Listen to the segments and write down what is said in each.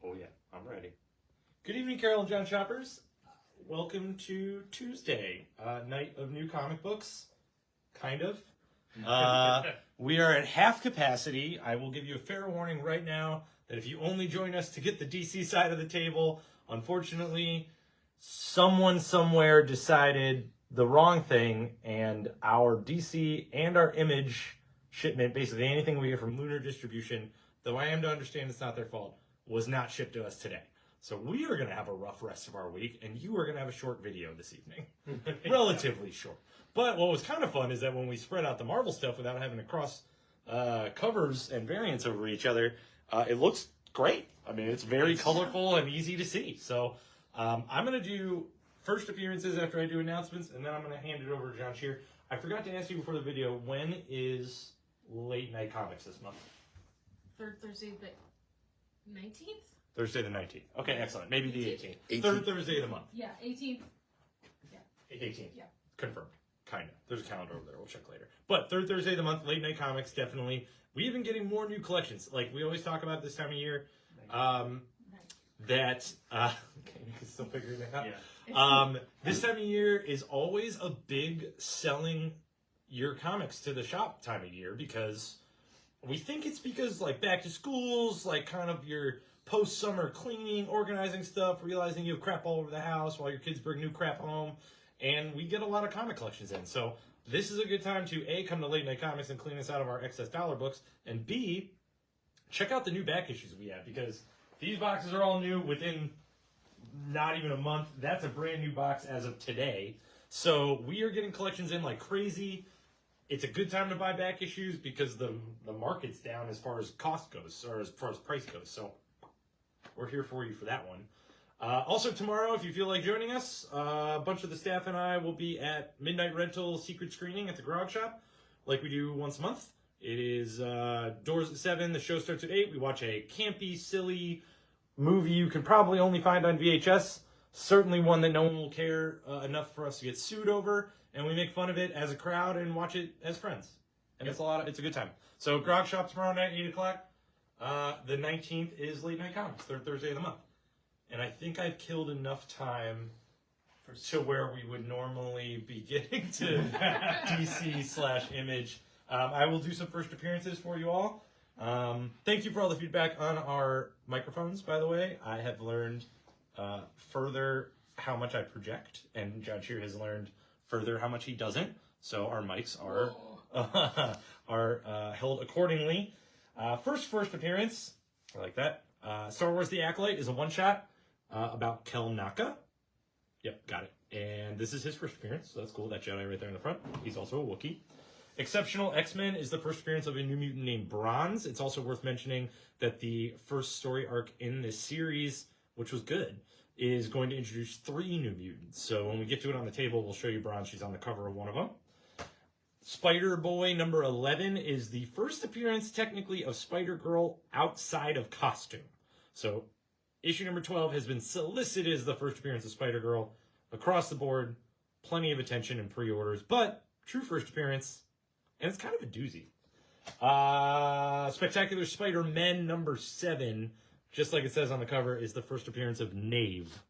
Oh, yeah. I'm ready. Good evening, Carol and John Shoppers. Welcome to Tuesday, night of new comic books. Kind of. We are at half capacity. I will give you a fair warning right now that if you only join us to get the DC side of the table, unfortunately, someone somewhere decided the wrong thing, and our DC and our Image shipment, basically anything we get from Lunar Distribution, though I am to understand it's not their fault, was not shipped to us today. So we are going to have a rough rest of our week, and you are going to have a short video this evening. Relatively short. But what was kind of fun is that when we spread out the Marvel stuff without having to cross covers and variants over each other, it looks great. I mean, it's very colorful and easy to see. So I'm going to do first appearances after I do announcements, and then I'm going to hand it over to John Shear. I forgot to ask you before the video, when is Late Night Comics this month? Third Thursday the 19th? Thursday the 19th. Okay, excellent. Maybe the 18th. 18th. Third Thursday of the month. Yeah, 18th. 18th. Yeah. Confirmed. Kind of. There's a calendar over there. We'll check later. But third Thursday of the month, Late Night Comics, definitely. We've been getting more new collections. Like we always talk about this time of year. That okay, you can still figure it out. Yeah. This time of year is always a big selling your comics to the shop time of year, because we think it's because like back to schools, like kind of your post-summer cleaning, organizing stuff, realizing you have crap all over the house while your kids bring new crap home, and we get a lot of comic collections in. So this is a good time to A, come to Late Night Comics and clean us out of our excess dollar books, and B, check out the new back issues we have, because these boxes are all new within not even a month. That's a brand new box as of today. So we are getting collections in like crazy. It's a good time to buy back issues because the market's down as far as cost goes, or as far as price goes. So we're here for you for that one. Also tomorrow, if you feel like joining us, a bunch of the staff and I will be at Midnight Rental secret screening at the Grog Shop, like we do once a month. It is doors at 7. The show starts at 8. We watch a campy, silly movie you can probably only find on VHS. Certainly one that no one will care enough for us to get sued over. And we make fun of it as a crowd and watch it as friends. And it's a good time. So Grog Shop tomorrow night, 8 o'clock. The 19th is Late Night Comics, third Thursday of the month. And I think I've killed enough time to where we would normally be getting to DC/Image. I will do some first appearances for you all. Thank you for all the feedback on our microphones, by the way. I have learned further how much I project, and John Shear has learned further how much he doesn't. So our mics are held accordingly. First appearance, I like that. Star Wars The Acolyte is a one-shot about Kel Naka. Yep, got it. And this is his first appearance, so that's cool. That Jedi right there in the front. He's also a Wookiee. Exceptional X-Men is the first appearance of a new mutant named Bronze. It's also worth mentioning that the first story arc in this series, which was good, is going to introduce 3 new mutants. So when we get to it on the table, we'll show you Bronze. She's on the cover of one of them. Spider-Boy number 11 is the first appearance, technically, of Spider-Girl outside of costume. So issue number 12 has been solicited as the first appearance of Spider-Girl. Across the board, plenty of attention and pre-orders, but true first appearance, and it's kind of a doozy. Spectacular Spider-Men number 7, just like it says on the cover, is the first appearance of Knave.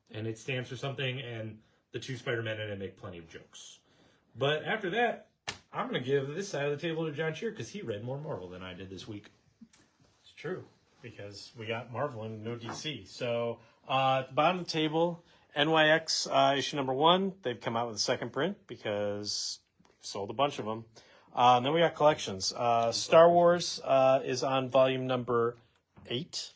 And it stands for something, and the 2 Spider-Men in it make plenty of jokes. But after that, I'm going to give this side of the table to John Shear, because he read more Marvel than I did this week. It's true, because we got Marvel and no DC. So at the bottom of the table, NYX issue number 1, they've come out with a second print because we've sold a bunch of them. And then we got collections. Star Wars is on volume number 8.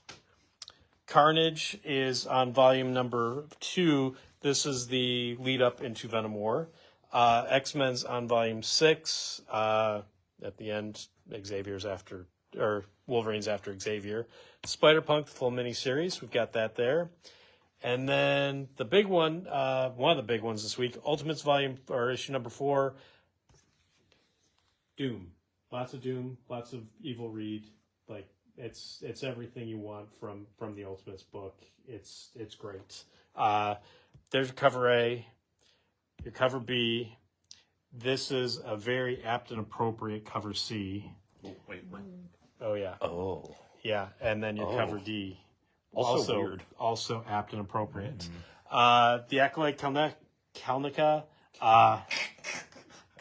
Carnage is on volume number 2. This is the lead up into Venom War. X-Men's on volume 6. At the end, Wolverine's after Xavier. Spider-Punk, the full miniseries, we've got that there. And then the big one, one of the big ones this week, Ultimates issue number 4. Doom. Lots of Doom, lots of Evil Reed. Like it's everything you want from the Ultimates book. It's great. There's your cover A, your cover B. This is a very apt and appropriate cover C. Oh, wait, what? Oh yeah. Oh. Yeah, and then your cover D. Also weird. Also apt and appropriate. The Acolyte Kalnaka.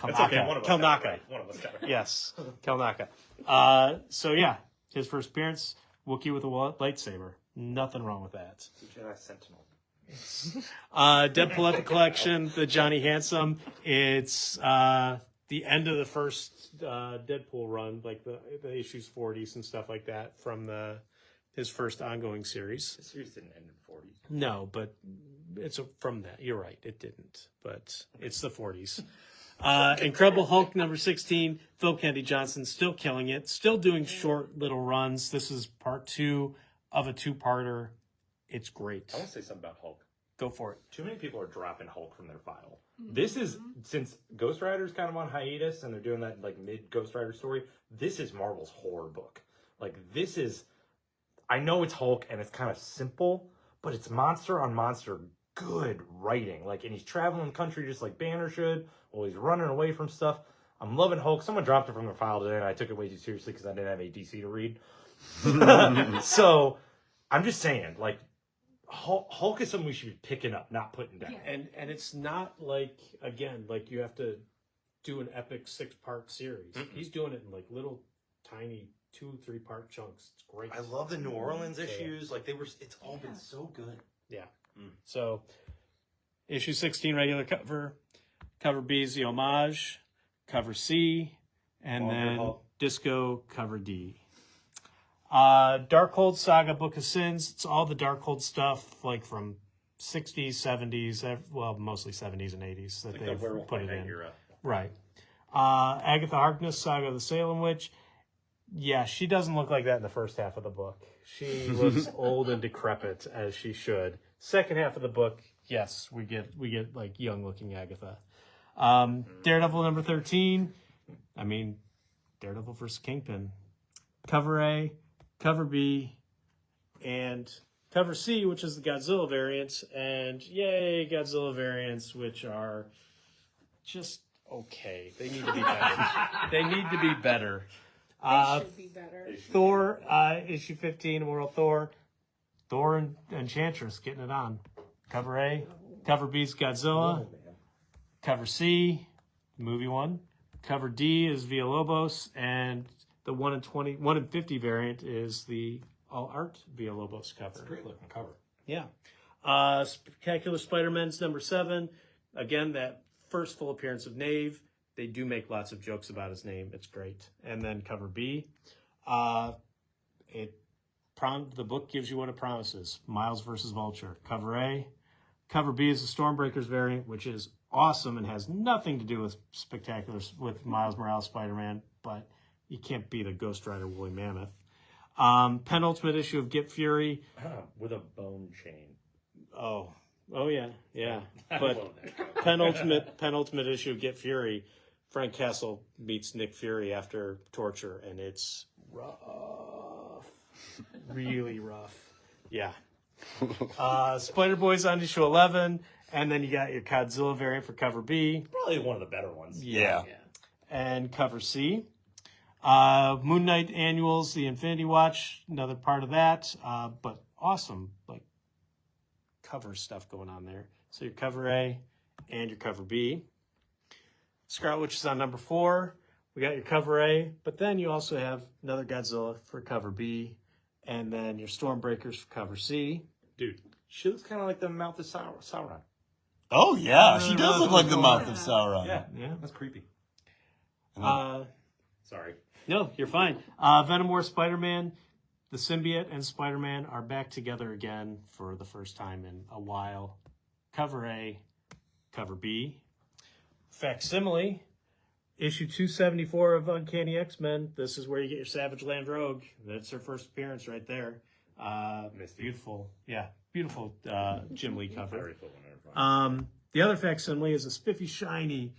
That's okay. One of us got it Kalnaka. right. One of us got it right. Yes, Kalnaka. So yeah, his first appearance, Wookiee with a lightsaber. Nothing wrong with that. Jedi Sentinel. Deadpool Epic Collection, the Johnny Handsome. It's the end of the first Deadpool run, like the issues 40s and stuff like that from his first ongoing series. The series didn't end in 40s. No, but it's from that. You're right, it didn't, but it's the 40s. Incredible Hulk number 16, Phil Kennedy Johnson still killing it, still doing short little runs. This is part 2 of a 2-parter. It's great. I want to say something about Hulk. Go for it. Too many people are dropping Hulk from their file. This is, since Ghost Rider's kind of on hiatus and they're doing that like mid Ghost Rider story, this is Marvel's horror book. Like this is, I know it's Hulk and it's kind of simple, but it's monster on monster good writing. Like, and he's traveling the country just like Banner should, while he's running away from stuff. I'm loving Hulk. Someone dropped it from their file today and I took it way too seriously because I didn't have a DC to read. So I'm just saying, like, Hulk is something we should be picking up, not putting down. Yeah. And it's not like, again, like you have to do an epic 6-part series. He's doing it in like little tiny 2-3 part chunks. It's great. I love the New Orleans issues. Like it's all been so good. Yeah. So issue 16 regular cover. Cover B is the homage. Cover C. And Longer then Hulk. Disco cover D. Darkhold Saga Book of Sins. It's all the Darkhold stuff, like from 60s, 70s, well, mostly 70s and 80s that Like the they've Werewolf put by it Night in. era. Right. Agatha Harkness Saga of the Salem Witch. Yeah, she doesn't look like that in the first half of the book. She looks old and decrepit, as she should. Second half of the book, yes, we get like young looking Agatha. Daredevil number 13. I mean, Daredevil versus Kingpin. Cover A, Cover B, and Cover C, which is the Godzilla variants. And yay, Godzilla variants, which are just okay. They need to be better. They need to be better. Should be better. Thor, issue 15, World Thor. Thor and Enchantress getting it on. Cover A. Cover B's Godzilla. Oh, man. Cover C, movie one. Cover D is Villalobos. And the 1 in 50 variant is the all art Villalobos cover. It's a great looking cover. Yeah. Spectacular Spider-Man's number 7. Again, that first full appearance of Knave. They do make lots of jokes about his name. It's great. And then cover B. The book gives you what it promises. Miles versus Vulture. Cover A. Cover B is the Stormbreakers variant, which is awesome and has nothing to do with with Miles Morales Spider-Man, but you can't beat a Ghost Rider Woolly Mammoth. Penultimate issue of Get Fury. With a bone chain. Oh yeah. I But love that. penultimate issue of Get Fury. Frank Castle meets Nick Fury after torture, and it's rough. Really rough. Yeah. Spider-Boy's on issue 11, and then you got your Godzilla variant for cover B. Probably one of the better ones. Yeah. And cover C. Moon Knight Annuals, the Infinity Watch, another part of that. But awesome, like, cover stuff going on there. So your cover A and your cover B. Scarlet Witch is on number 4. We got your cover A, but then you also have another Godzilla for cover B, and then your Stormbreakers for cover C. Dude, she looks kind of like the mouth of Sauron. Oh, yeah. She does look like the Yeah. mouth of Sauron. Yeah, Yeah. that's creepy. Sorry. No, you're fine. Venom War Spider-Man, the symbiote and Spider-Man are back together again for the first time in a while. Cover A, cover B. Facsimile, issue 274 of Uncanny X-Men. This is where you get your Savage Land Rogue. That's her first appearance right there. Misty. Beautiful. Yeah, beautiful Jim Lee cover. Very cool. Whenever The other facsimile is a spiffy, shiny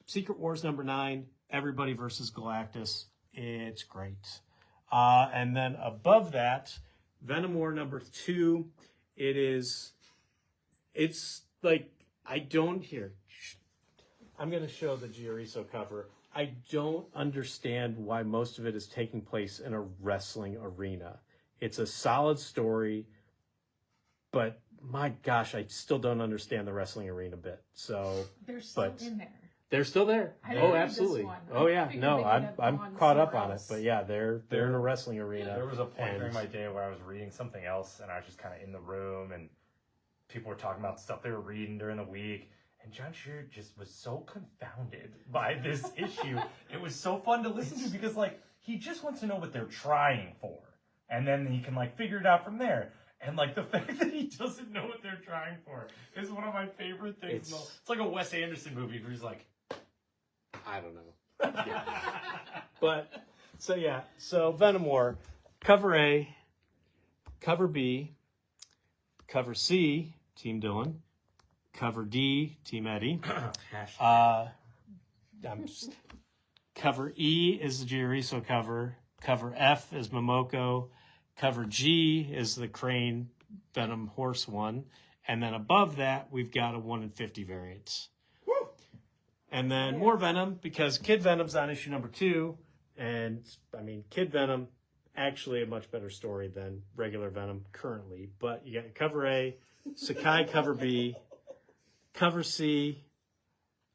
Secret Wars number 9, Everybody versus Galactus. It's great. And then above that, Venom War number 2. It's like, I'm going to show the Gioriso cover. I don't understand why most of it is taking place in a wrestling arena. It's a solid story, but my gosh, I still don't understand the wrestling arena bit. So They're still but in there. they're still there. I didn't Oh, read this absolutely. one. Oh I yeah. figured No, they would have I'm gone caught up somewhere on it. else. But yeah, they're in a wrestling arena. There was a point and- during my day where I was reading something else, and I was just kind of in the room, and people were talking about stuff they were reading during the week. And John Shearer just was so confounded by this issue. It was so fun to listen to because, like, he just wants to know what they're trying for, and then he can like figure it out from there. And like the fact that he doesn't know what they're trying for is one of my favorite things. It's like a Wes Anderson movie where he's like, I don't know. But so Venom War, cover A, cover B, cover C, Team Dylan, cover D, Team Eddie. Cover E is the Giariso cover. Cover F is Momoko. Cover G is the Crane Venom Horse one. And then above that, we've got a 1 in 50 variant. woo! And then more Venom, because Kid Venom's on issue number 2. And, I mean, Kid Venom, actually a much better story than regular Venom currently. But you got cover A, Sakai cover B, cover C,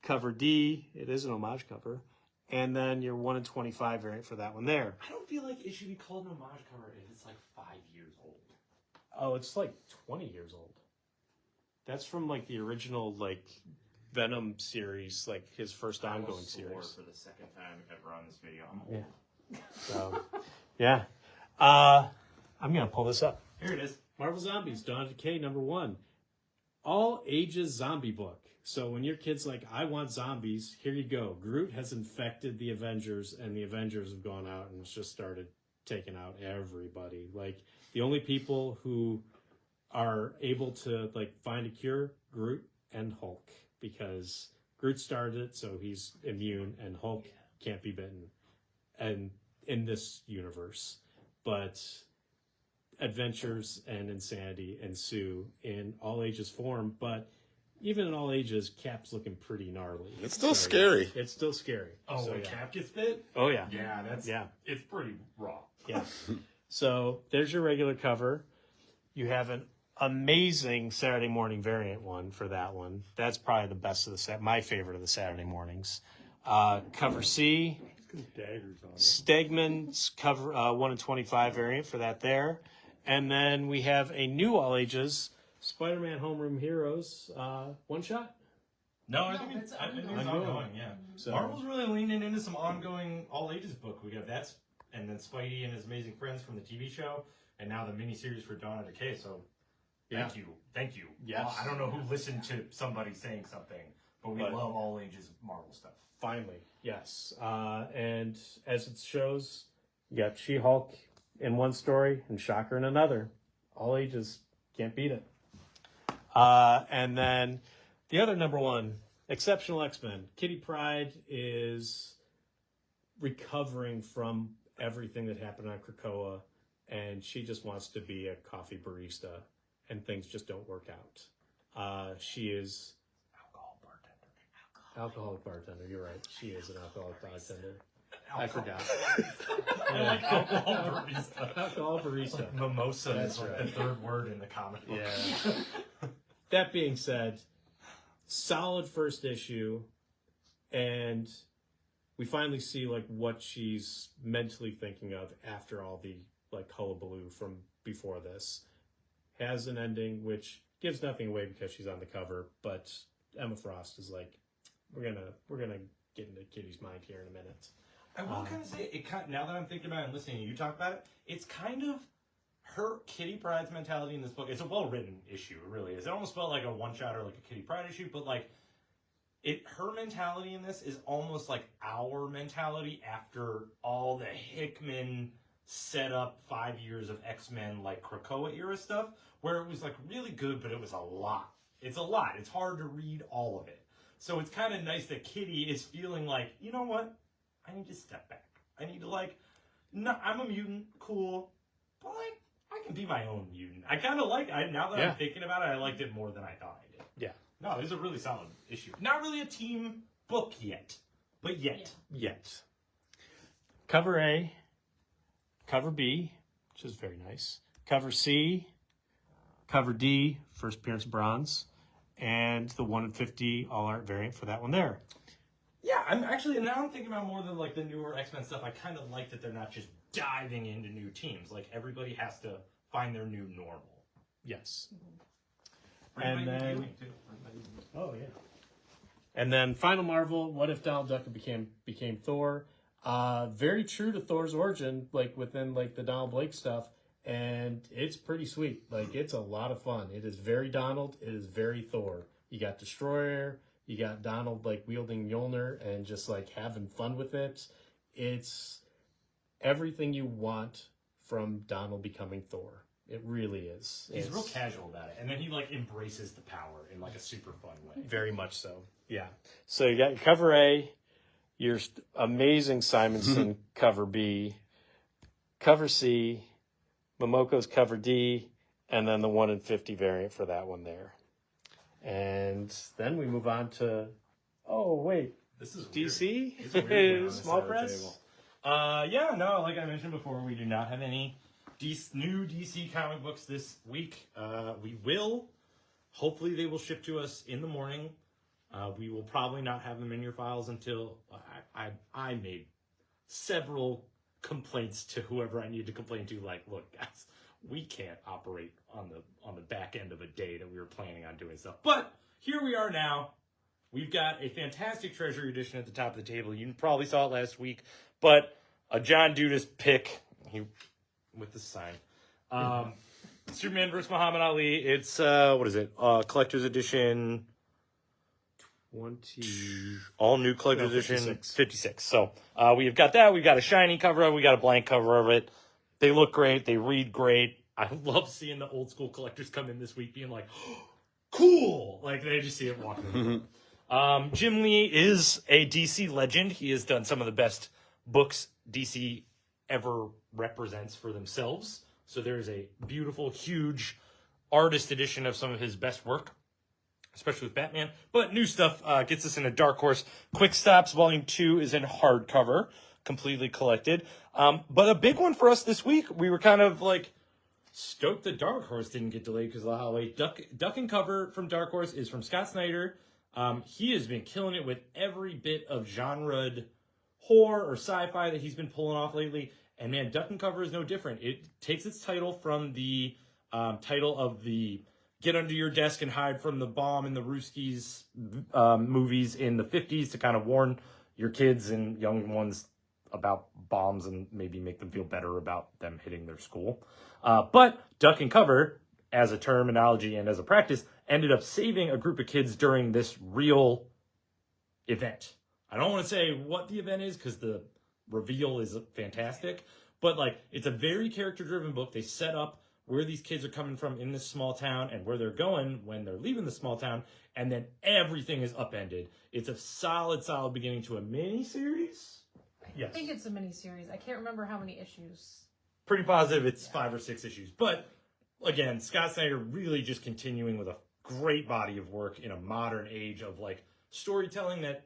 cover D. It is an homage cover. And then your 1 in 25 variant for that one there. I don't feel like it should be called an homage cover if it's like 5 years old. Oh, it's like 20 years old. That's from like the original like Venom series, like his first ongoing series. For the second time ever on this video. Yeah. So, yeah. I'm gonna pull this up. Here it is. Marvel Zombies: Dawn of Decay #1, all ages zombie book. So when your kid's like, I want zombies, here you go. Groot has infected the Avengers, and the Avengers have gone out and just started taking out everybody. Like the only people who are able to like find a cure, Groot and Hulk, because Groot started it, so he's immune, and Hulk can't be bitten. And in this universe, but adventures and insanity ensue in all ages form. But even in all ages, Cap's looking pretty gnarly. It's still scary. It's still scary. Oh, So, when yeah. Cap gets bit? Oh yeah. Yeah, it's pretty raw. Yeah. So there's your regular cover. You have an amazing Saturday morning variant one for that one. That's probably the best of the set. My favorite of the Saturday mornings. Cover C, Daggers on it. Stegman's cover 1 in 25 variant for that there. And then we have a new all ages Spider-Man Homeroom Heroes one shot. No, I No, think it's that's ongoing. ongoing. Yeah. So Marvel's really leaning into some ongoing all ages book. We got that, and then Spidey and his amazing friends from the TV show, and now the miniseries for Dawn of Decay. So, thank you. Yes. Well, I don't know who listened to somebody saying something, but we love all ages Marvel stuff. finally, yes. And as it shows, you got She-Hulk in one story and Shocker in another. All ages, can't beat it. And then the other #1, Exceptional X-Men. Kitty Pryde is recovering from everything that happened on Krakoa, and she just wants to be a coffee barista, and things just don't work out. She is alcoholic bartender. You're right. She is an alcoholic bartender. I forgot. I like alcohol barista. Alcohol barista. Like mimosa That's is like right. the third word in the comic book. Yeah. That being said, solid first issue, and we finally see like what she's mentally thinking of after all the like hullabaloo from before this. Has an ending which gives nothing away because she's on the cover, but Emma Frost is like, we're gonna get into Kitty's mind here in a minute. I will kind of say it. Now that I'm thinking about it and listening to you talk about it, it's kind of her Kitty Pryde's mentality in this book. It's a well-written issue, it really is. It almost felt like a one-shot or like a Kitty Pryde issue, but like her mentality in this is almost like our mentality after all the Hickman set up 5 years of X-Men like Krakoa era stuff, where it was like really good, but it was a lot. It's a lot. It's hard to read all of it. So it's kind of nice that Kitty is feeling like, you know what? I need to step back. I need to no, I'm a mutant, cool, but like, I can be my own mutant. I kind of like it. Now that I'm thinking about it, I liked it more than I thought I did. Yeah. No, it was a really solid issue. Not really a team book yet, but yet. Yet. Cover A, cover B, which is very nice. Cover C, cover D, first appearance bronze, and the 1 in 50 all art variant for that one there. Yeah, I'm actually, now I'm thinking about more than like the newer X-Men stuff. I kind of like that they're not just diving into new teams. Like everybody has to find their new normal. Yes. And then- then, Oh yeah. And then final Marvel, what if Donald Duck became Thor? Very true to Thor's origin, like within like the Donald Blake stuff, and it's pretty sweet. Like it's a lot of fun. It is very Donald. It is very Thor. You got Destroyer. You got Donald like wielding Mjolnir and just like having fun with it. It's everything you want from Donald becoming Thor. It really is. he's real casual about it. And then he like embraces the power in like a super fun way. Very much so. Yeah. So you got your cover A, your amazing Simonson cover B, cover C, Momoko's cover D, and then the 1 in 50 variant for that one there. And then we move on to, oh wait, This is DC? It's a weird one on this Small side of the press? table. Yeah, no, like I mentioned before, we do not have any new DC comic books this week. We will. Hopefully they will ship to us in the morning. We will probably not have them in your files until I made several complaints to whoever I need to complain to. Like, look, guys, we can't operate on the back end of a day that we were planning on doing stuff. But here we are now. We've got a fantastic Treasury edition at the top of the table. You probably saw it last week, but a John Dudas pick with the sign. Superman vs. Muhammad Ali. It's what is it? Collector's edition. 20. All new collector's No, edition. 56. 56. So we've got that. We've got a shiny cover of it. We got a blank cover of it. They look great. They read great. I love seeing the old school collectors come in this week being like, oh, cool. Like they just see it walking. Jim Lee is a DC legend. He has done some of the best books DC ever represents for themselves. So there's a beautiful, huge artist edition of some of his best work, especially with Batman. But new stuff gets us into Dark Horse. Quick Stops Volume 2 is in hardcover, completely collected. But a big one for us this week, we were kind of like stoked that Dark Horse didn't get delayed because of the holiday. Duck and Cover from Dark Horse is from Scott Snyder. He has been killing it with every bit of genre horror or sci-fi that he's been pulling off lately. And man, Duck and Cover is no different. It takes its title from the title of the Get Under Your Desk and Hide from the Bomb in the Rooskies movies in the 50s to kind of warn your kids and young ones about bombs and maybe make them feel better about them hitting their school. But Duck and Cover, as a terminology and as a practice, ended up saving a group of kids during this real event. I don't want to say what the event is because the reveal is fantastic, but like it's a very character-driven book. They set up where these kids are coming from in this small town and where they're going when they're leaving the small town, and then everything is upended. It's a solid beginning to a mini-series. Yes. I think it's a mini-series. I can't remember how many issues. Pretty positive it's 5 or 6 issues. But again, Scott Snyder really just continuing with a great body of work in a modern age of like storytelling that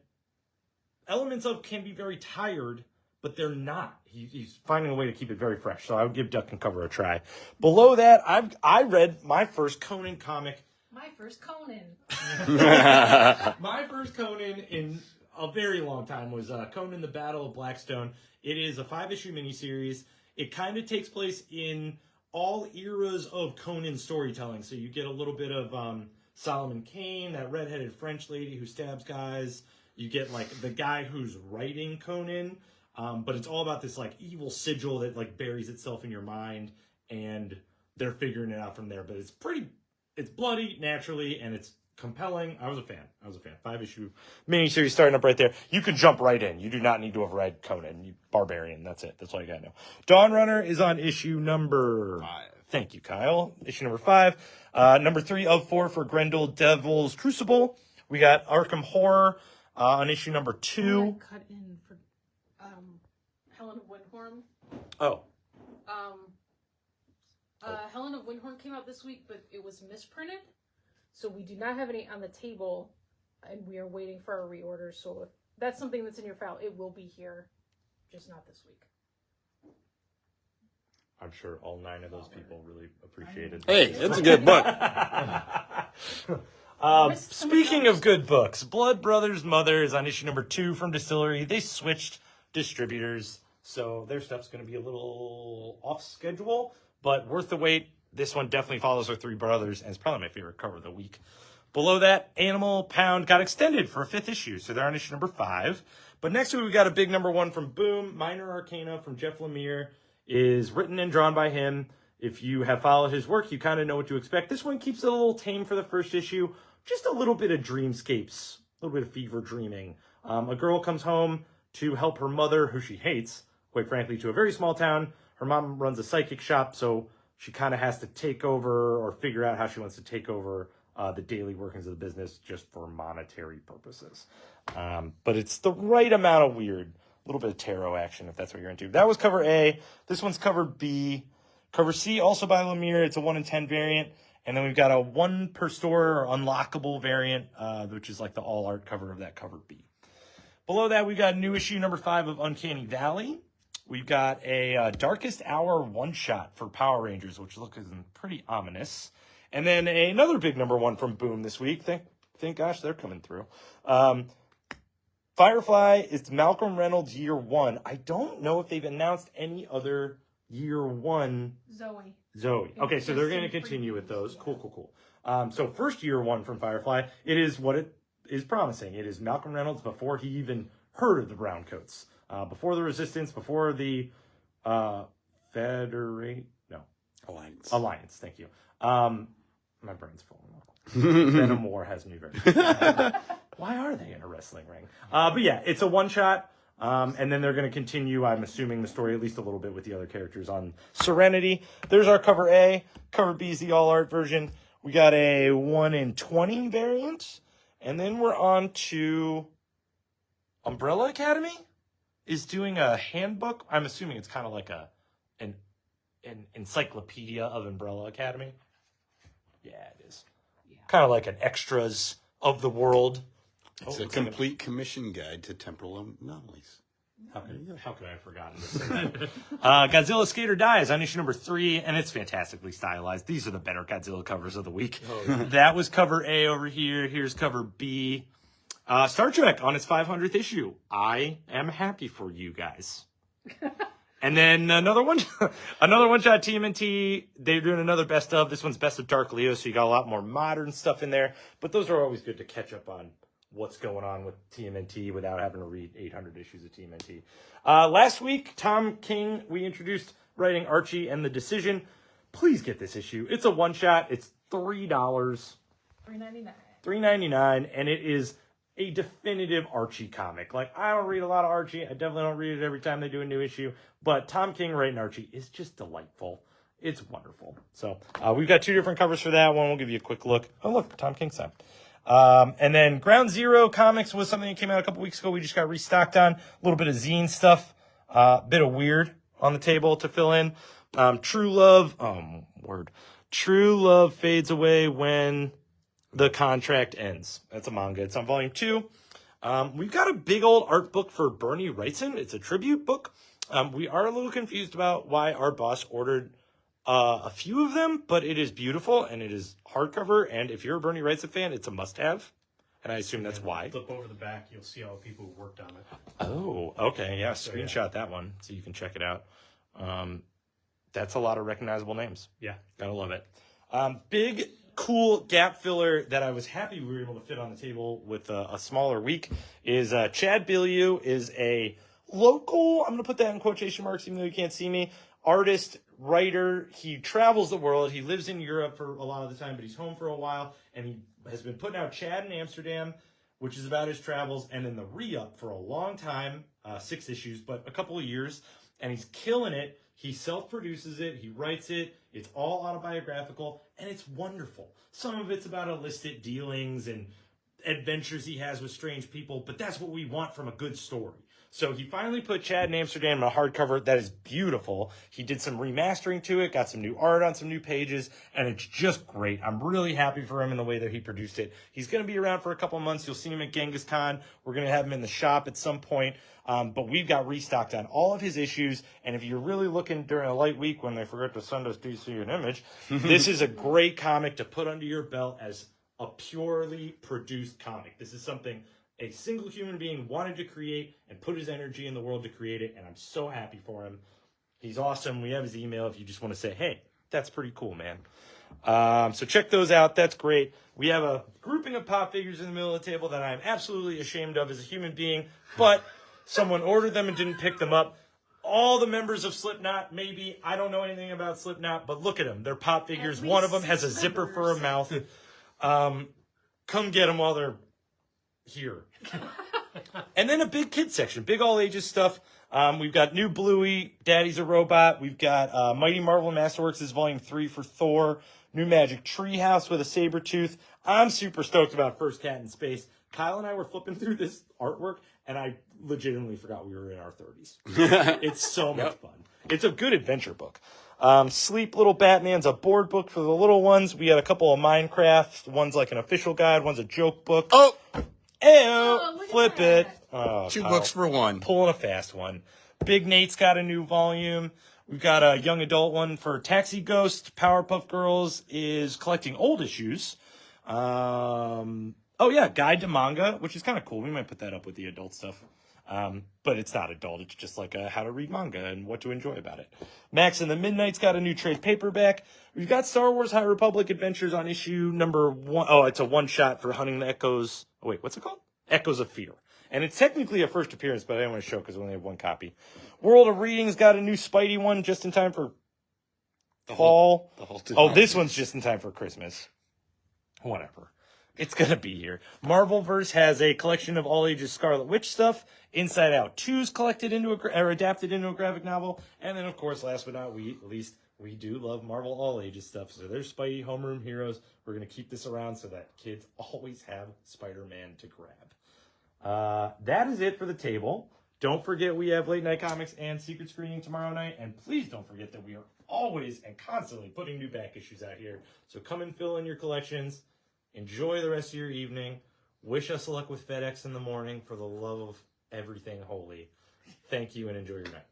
elements of can be very tired, but they're not. He's finding a way to keep it very fresh. So I would give Duck and Cover a try. Below that, I read my first Conan comic. My first Conan. My first Conan in a very long time was Conan the Battle of Blackstone. It is a 5-issue miniseries. It kind of takes place in all eras of Conan storytelling. So you get a little bit of Solomon Kane, that redheaded French lady who stabs guys. You get like the guy who's writing Conan. But it's all about this like evil sigil that like buries itself in your mind, and they're figuring it out from there. But it's bloody naturally, and it's compelling. I was a fan. 5-issue miniseries starting up right there. You can jump right in. You do not need to have read Conan. You barbarian. That's it. That's all you gotta know. Dawn Runner is on issue number 5. Thank you, Kyle. Issue number 5. Number 3 of 4 for Grendel Devil's Crucible. We got Arkham Horror on issue number 2. Cut in for Helen of Windhorn. Oh. Helen of Windhorn came out this week, but it was misprinted. So we do not have any on the table, and we are waiting for our reorder. So if that's something that's in your file, it will be here, just not this week. I'm sure all 9 of those people really appreciated. Hey, it's a good book. Speaking of good books, Blood Brothers Mother is on issue number 2 from Distillery. They switched distributors, so their stuff's going to be a little off schedule, but worth the wait. This one definitely follows our 3 brothers, and it's probably my favorite cover of the week. Below that, Animal Pound got extended for a 5th issue, so they're on issue number 5. But next week we got a big number 1 from Boom. Minor Arcana from Jeff Lemire is written and drawn by him. If you have followed his work, you kind of know what to expect. This one keeps it a little tame for the first issue. Just a little bit of dreamscapes, a little bit of fever dreaming. A girl comes home to help her mother, who she hates, quite frankly, to a very small town. Her mom runs a psychic shop, so she kind of has to take over or figure out how she wants to take over the daily workings of the business just for monetary purposes. But it's the right amount of weird. A little bit of tarot action, if that's what you're into. That was cover A. This one's cover B. Cover C, also by Lemire. It's a 1 in 10 variant. And then we've got a 1 per store or unlockable variant, which is like the all art cover of that cover B. Below that, we've got new issue number 5 of Uncanny Valley. We've got a Darkest Hour one-shot for Power Rangers, which looks pretty ominous. And then another big number 1 from Boom this week. Thank gosh they're coming through. Firefly is Malcolm Reynolds year 1. I don't know if they've announced any other year 1. Zoe. Okay, so they're going to continue with those. Cool. So first year 1 from Firefly, it is what it is promising. It is Malcolm Reynolds before he even heard of the Browncoats. Before the Resistance, before the Alliance, thank you. My brain's full. Venom War has me very Why are they in a wrestling ring? But yeah, it's a one-shot. And then they're going to continue, I'm assuming, the story at least a little bit with the other characters on Serenity. There's our cover A. Cover B is the all-art version. We got a 1 in 20 variant. And then we're on to Umbrella Academy is doing a handbook. I'm assuming it's kind of like an encyclopedia of Umbrella Academy. Yeah, it is. Yeah. Kind of like an extras of the world. It's a complete commission guide to temporal anomalies. How could I have forgotten to say that? Godzilla Skate or Die is on issue number 3, and it's fantastically stylized. These are the better Godzilla covers of the week. Oh, yeah. That was cover A over here. Here's cover B. Star Trek on its 500th issue. I am happy for you guys. And then another one-shot TMNT. They're doing another best of. This one's best of Dark Leo, so you got a lot more modern stuff in there. But those are always good to catch up on what's going on with TMNT without having to read 800 issues of TMNT. Last week, Tom King, we introduced writing Archie and the Decision. Please get this issue. It's a one-shot. It's $3. $3.99, and it is a definitive Archie comic. Like, I don't read a lot of Archie. I definitely don't read it every time they do a new issue. But Tom King writing Archie is just delightful. It's wonderful. So we've got 2 different covers for that one. We'll give you a quick look. Oh, look, Tom King's time. And then Ground Zero Comics was something that came out a couple weeks ago. We just got restocked on. A little bit of zine stuff. Bit of weird on the table to fill in. True Love fades away when the contract ends. That's a manga. It's on volume 2. We've got a big old art book for Bernie Wrightson. It's a tribute book. We are a little confused about why our boss ordered a few of them, but it is beautiful and it is hardcover. And if you're a Bernie Wrightson fan, it's a must-have. And I assume that's why. Flip over the back, you'll see all the people who worked on it. Oh, okay. Yeah, screenshot that one so you can check it out. That's a lot of recognizable names. Yeah. Gotta love it. Big, cool gap filler that I was happy we were able to fit on the table with a smaller week is Chad Bilyeu is a local, I'm going to put that in quotation marks even though you can't see me, artist, writer. He travels the world. He lives in Europe for a lot of the time, but he's home for a while, and he has been putting out Chad in Amsterdam, which is about his travels, and then the re-up for a long time, 6 issues, but a couple of years, and he's killing it. He self-produces it. He writes it. It's all autobiographical, and it's wonderful. Some of it's about illicit dealings and adventures he has with strange people, but that's what we want from a good story. So he finally put Chad in Amsterdam in a hardcover that is beautiful. He did some remastering to it, got some new art on some new pages, and it's just great. I'm really happy for him in the way that he produced it. He's going to be around for a couple of months. You'll see him at Genghis Khan. We're going to have him in the shop at some point. But we've got restocked on all of his issues. And if you're really looking during a light week when they forget to send us DC an image, this is a great comic to put under your belt as a purely produced comic. This is something a single human being wanted to create and put his energy in the world to create it, and I'm so happy for him. He's awesome. We have his email if you just want to say, hey, that's pretty cool, man. So check those out. That's great. We have a grouping of pop figures in the middle of the table that I'm absolutely ashamed of as a human being, but someone ordered them and didn't pick them up. All the members of Slipknot, maybe. I don't know anything about Slipknot, but look at them. They're pop figures. One of them has a zipper for a mouth. Come get them while they're here. And then a big kid section, big all ages stuff. We've got new Bluey, Daddy's a Robot. We've got Mighty Marvel Masterworks' Volume 3 for Thor. New Magic Treehouse with a saber tooth. I'm super stoked about First Cat in Space. Kyle and I were flipping through this artwork, and I legitimately forgot we were in our 30s. It's so much fun. It's a good adventure book. Sleep Little Batman's a board book for the little ones. We got a couple of Minecraft. One's like an official guide. One's a joke book. Oh! look at Flip that. it. Oh, Two Kyle, books for one. pulling a fast one. Big Nate's got a new volume. We've got a young adult one for Taxi Ghost. Powerpuff Girls is collecting old issues. Oh yeah, Guide to Manga, which is kind of cool. We might put that up with the adult stuff. But it's not adult. It's just like how to read manga and what to enjoy about it. Max and the Midnight's got a new trade paperback. We've got Star Wars High Republic Adventures on issue number 1. Oh, it's a one-shot for Hunting the Echoes. Oh, wait, what's it called? Echoes of Fear. And it's technically a first appearance, but I didn't want to show because we only have one copy. World of Reading's got a new Spidey one just in time for fall. This one's just in time for Christmas. Whatever. It's going to be here. Marvelverse has a collection of all ages Scarlet Witch stuff. Inside Out 2's collected into or adapted into a graphic novel. And then, of course, last but not least, we do love Marvel all ages stuff. So there's Spidey Homeroom Heroes. We're going to keep this around so that kids always have Spider-Man to grab. That is it for the table. Don't forget we have Late Night Comics and Secret Screening tomorrow night. And please don't forget that we are always and constantly putting new back issues out here. So come and fill in your collections. Enjoy the rest of your evening. Wish us luck with FedEx in the morning for the love of everything holy. Thank you and enjoy your night.